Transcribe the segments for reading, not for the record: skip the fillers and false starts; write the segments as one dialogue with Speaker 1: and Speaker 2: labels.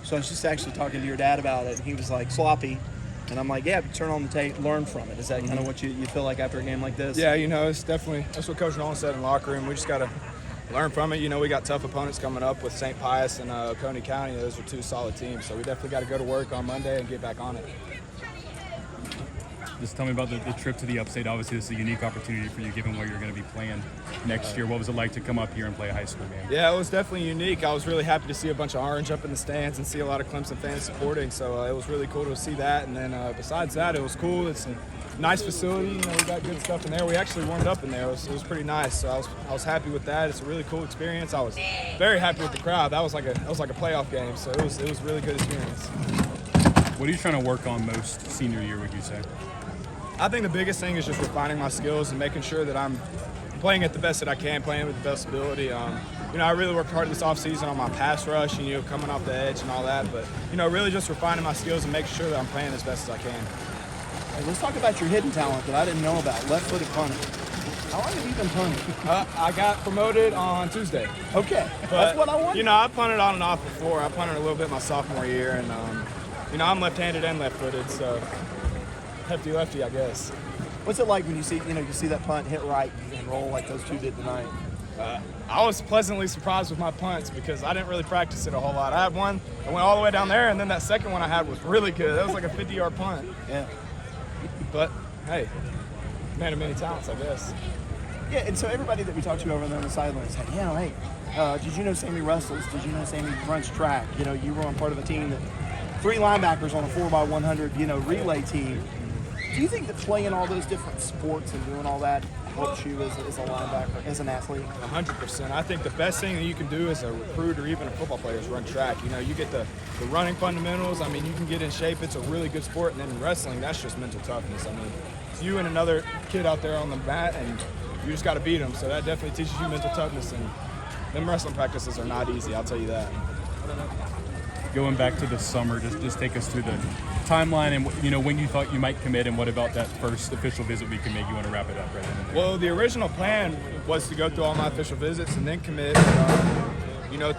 Speaker 1: So I was just actually talking to your dad about it, and he was like, sloppy. And I'm like, yeah, turn on the tape, learn from it. Is that kind of what you feel like after a game like this?
Speaker 2: Yeah, it's definitely, that's what Coach Nolan said in the locker room. We just got to learn from it. We got tough opponents coming up with St. Pius and Oconee County. Those are two solid teams. So we definitely got to go to work on Monday and get back on it.
Speaker 3: Just tell me about the trip to the Upstate. Obviously, this is a unique opportunity for you given where you're going to be playing next year. What was it like to come up here and play a high school game?
Speaker 2: Yeah, it was definitely unique. I was really happy to see a bunch of orange up in the stands and see a lot of Clemson fans supporting. So it was really cool to see that. And then besides that, it was cool. It's a nice facility. We got good stuff in there. We actually warmed up in there. It was pretty nice. So I was happy with that. It's a really cool experience. I was very happy with the crowd. That was like a playoff game. So it was a really good experience.
Speaker 3: What are you trying to work on most senior year, would you say?
Speaker 2: I think the biggest thing is just refining my skills and making sure that I'm playing at the best that I can, playing with the best ability. I really worked hard this offseason on my pass rush and, coming off the edge and all that. But, really just refining my skills and making sure that I'm playing as best as I can.
Speaker 1: Hey, let's talk about your hidden talent that I didn't know about, left-footed punting. How long have you been punting?
Speaker 2: I got promoted on Tuesday.
Speaker 1: Okay,
Speaker 2: But,
Speaker 1: that's what I want.
Speaker 2: I punted on and off before. I punted a little bit my sophomore year. And, I'm left-handed and left-footed, so hefty-lefty, I guess.
Speaker 1: What's it like when you see that punt hit right and roll like those two did tonight?
Speaker 2: I was pleasantly surprised with my punts because I didn't really practice it a whole lot. I had one that went all the way down there, and then that second one I had was really good. That was like a 50-yard punt.
Speaker 1: Yeah.
Speaker 2: But, hey, man of many talents, I guess.
Speaker 1: Yeah, and so everybody that we talked to over there on the sidelines said, hey, did you know Sammy wrestles? Did you know Sammy runs track? You were on part of a team that 3 linebackers on a 4x100, relay team. Do you think that playing all those different sports and doing all that helps you as a linebacker, as an athlete?
Speaker 2: 100%. I think the best thing that you can do as a recruit or even a football player is run track. You get the running fundamentals. You can get in shape. It's a really good sport. And then wrestling, that's just mental toughness. It's you and another kid out there on the mat, and you just got to beat them. So that definitely teaches you mental toughness. And them wrestling practices are not easy, I'll tell you that.
Speaker 3: Going back to the summer, just take us through the timeline and when you thought you might commit, and what about that first official visit we can make? You want to wrap it up right then?
Speaker 2: Well, the original plan was to go through all my official visits and then commit.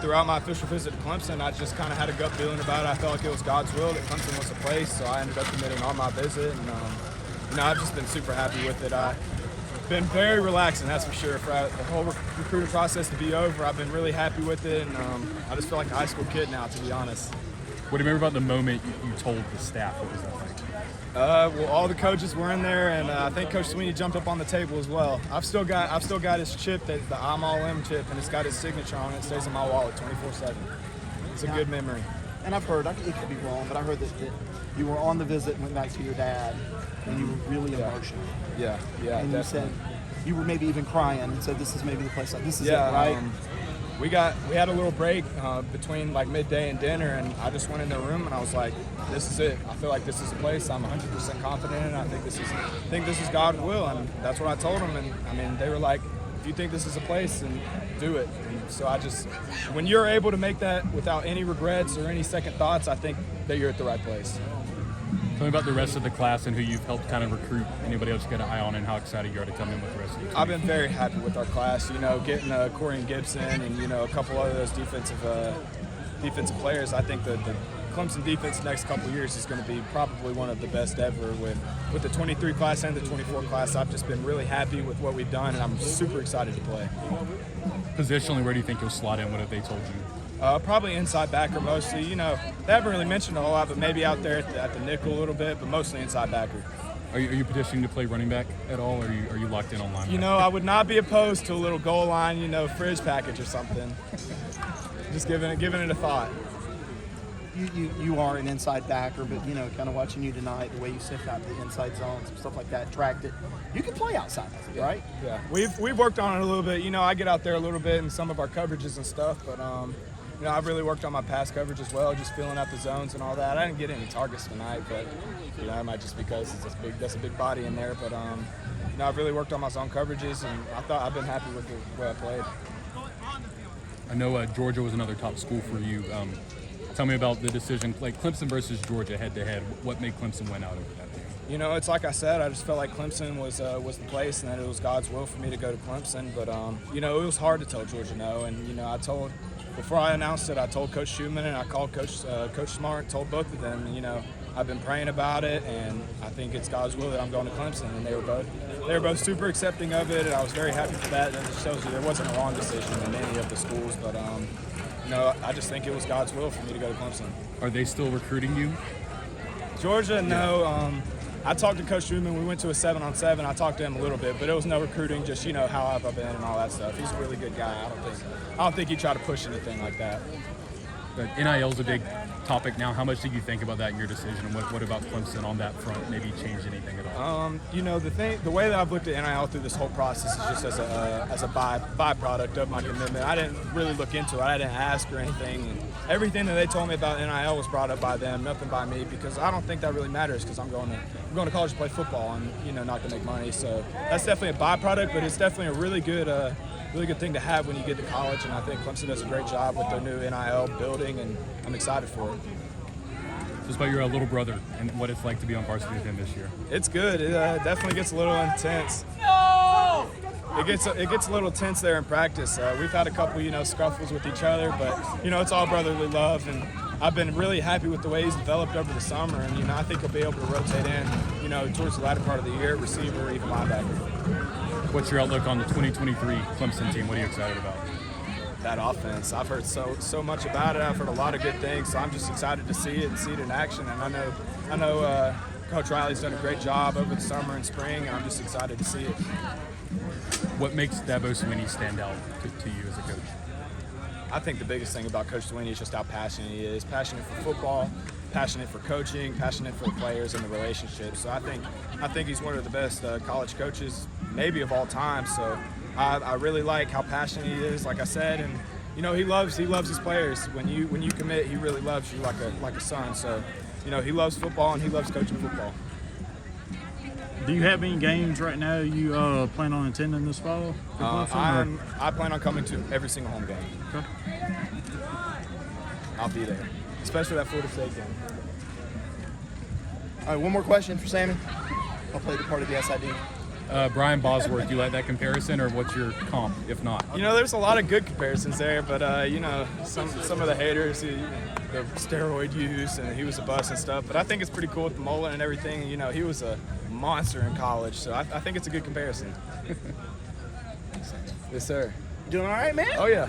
Speaker 2: Throughout my official visit to Clemson, I just kind of had a gut feeling about it. I felt like it was God's will that Clemson was the place, so I ended up committing on my visit. And I've just been super happy with it. I've been very relaxing, that's for sure. For the whole recruiting process to be over, I've been really happy with it, and I just feel like a high school kid now, to be honest.
Speaker 3: What do you remember about the moment you told the staff? What was that like?
Speaker 2: Well, all the coaches were in there, and I think Coach Sweeney jumped up on the table as well. I've still got his chip, the I'm All In chip, and it's got his signature on it. It stays in my wallet 24/7. It's a good memory.
Speaker 1: And I've heard, it could be wrong, but I heard that you were on the visit and went back to your dad, and you were really emotional.
Speaker 2: Yeah,
Speaker 1: and
Speaker 2: definitely.
Speaker 1: You said you were maybe even crying and said, "This is maybe the place. This is it,
Speaker 2: Yeah,
Speaker 1: right?"
Speaker 2: We had a little break between like midday and dinner, and I just went in the room and I was like, "This is it. I feel like this is the place. I'm 100% confident in it. I think this is God's will," and that's what I told them. And they were like, "If you think this is a place, then do it." And so when you're able to make that without any regrets or any second thoughts, I think that you're at the right place.
Speaker 3: Tell me about the rest of the class and who you've helped kind of recruit. Anybody else you got an eye on, and how excited you are to come in with the rest of the team?
Speaker 2: I've been very happy with our class. Getting Corey and Gibson and a couple of those defensive players. I think the Clemson defense next couple of years is going to be probably one of the best ever. With the 23 class and the 24 class, I've just been really happy with what we've done, and I'm super excited to play.
Speaker 3: Positionally, where do you think you'll slot in? What have they told you?
Speaker 2: Probably inside backer mostly. They haven't really mentioned a whole lot, but maybe out there at the nickel a little bit, but mostly inside backer.
Speaker 3: Are you petitioning to play running back at all, or are you locked in on line?
Speaker 2: I would not be opposed to a little goal line, fridge package or something. Just giving it a thought.
Speaker 1: You are an inside backer, but kind of watching you tonight, the way you sift out the inside zones and stuff like that, tracked it. You can play outside, right?
Speaker 2: Yeah, we've worked on it a little bit. I get out there a little bit in some of our coverages and stuff, but I've really worked on my pass coverage as well, just filling out the zones and all that. I didn't get any targets tonight, but it might just because that's a big body in there. But I've really worked on my zone coverages, and I've been happy with the way I played.
Speaker 3: I know Georgia was another top school for you. Tell me about the decision, like Clemson versus Georgia head-to-head. What made Clemson win out over that game?
Speaker 2: It's like I said, I just felt like Clemson was the place, and that it was God's will for me to go to Clemson. But, it was hard to tell Georgia no. And, I told before I announced it, I told Coach Schumann and I called Coach Smart, told both of them, I've been praying about it, and I think it's God's will that I'm going to Clemson. And they were both super accepting of it, and I was very happy for that. And it just shows you there wasn't a wrong decision in any of the schools, but I just think it was God's will for me to go to Clemson.
Speaker 3: Are they still recruiting you?
Speaker 2: Georgia, no. I talked to Coach Schumann. We went to a 7-on-7. I talked to him a little bit, but it was no recruiting. Just how have I been and all that stuff. He's a really good guy. I don't think he tried to push anything like that.
Speaker 3: But NIL is a big topic now. How much did you think about that in your decision? And what about Clemson on that front? Maybe change anything at all?
Speaker 2: The way that I've looked at NIL through this whole process is just as a byproduct of my commitment. I didn't really look into it. I didn't ask or anything. And everything that they told me about NIL was brought up by them, nothing by me, because I don't think that really matters, because I'm going to college to play football and not to make money. So that's definitely a byproduct, but it's definitely a really good thing to have when you get to college, and I think Clemson does a great job with their new NIL building, and I'm excited for it.
Speaker 3: Just about your little brother and what it's like to be on varsity with him this year.
Speaker 2: It's good. It definitely gets a little intense. It gets a little tense there in practice. We've had a couple, scuffles with each other, but it's all brotherly love, and I've been really happy with the way he's developed over the summer, and I think he'll be able to rotate in, towards the latter part of the year, receiver, even linebacker.
Speaker 3: What's your outlook on the 2023 Clemson team? What are you excited about?
Speaker 2: That offense. I've heard so much about it. I've heard a lot of good things, so I'm just excited to see it and see it in action. And I know Coach Riley's done a great job over the summer and spring, and I'm just excited to see it.
Speaker 3: What makes Dabo Swinney stand out to you as a coach?
Speaker 2: I think the biggest thing about Coach Swinney is just how passionate he is. Passionate for football, passionate for coaching, passionate for the players and the relationships. So I think he's one of the best college coaches, maybe of all time. So I really like how passionate he is, like I said, and he loves his players. When you commit, he really loves you like a son. So he loves football and he loves coaching football.
Speaker 4: Do you have any games right now you plan on attending this fall?
Speaker 2: I plan on coming to every single home game.
Speaker 4: Okay.
Speaker 2: I'll be there, especially that Florida State game.
Speaker 1: All right, one more question for Sammy. I'll play the part of the SID.
Speaker 3: Brian Bosworth, do you like that comparison, or what's your comp, if not?
Speaker 2: There's a lot of good comparisons there, but some of the haters, the steroid use, and he was a bust and stuff. But I think it's pretty cool with the mullet and everything. He was a monster in college, so I think it's a good comparison. Yes, sir.
Speaker 1: You doing all right, man?
Speaker 2: Oh yeah.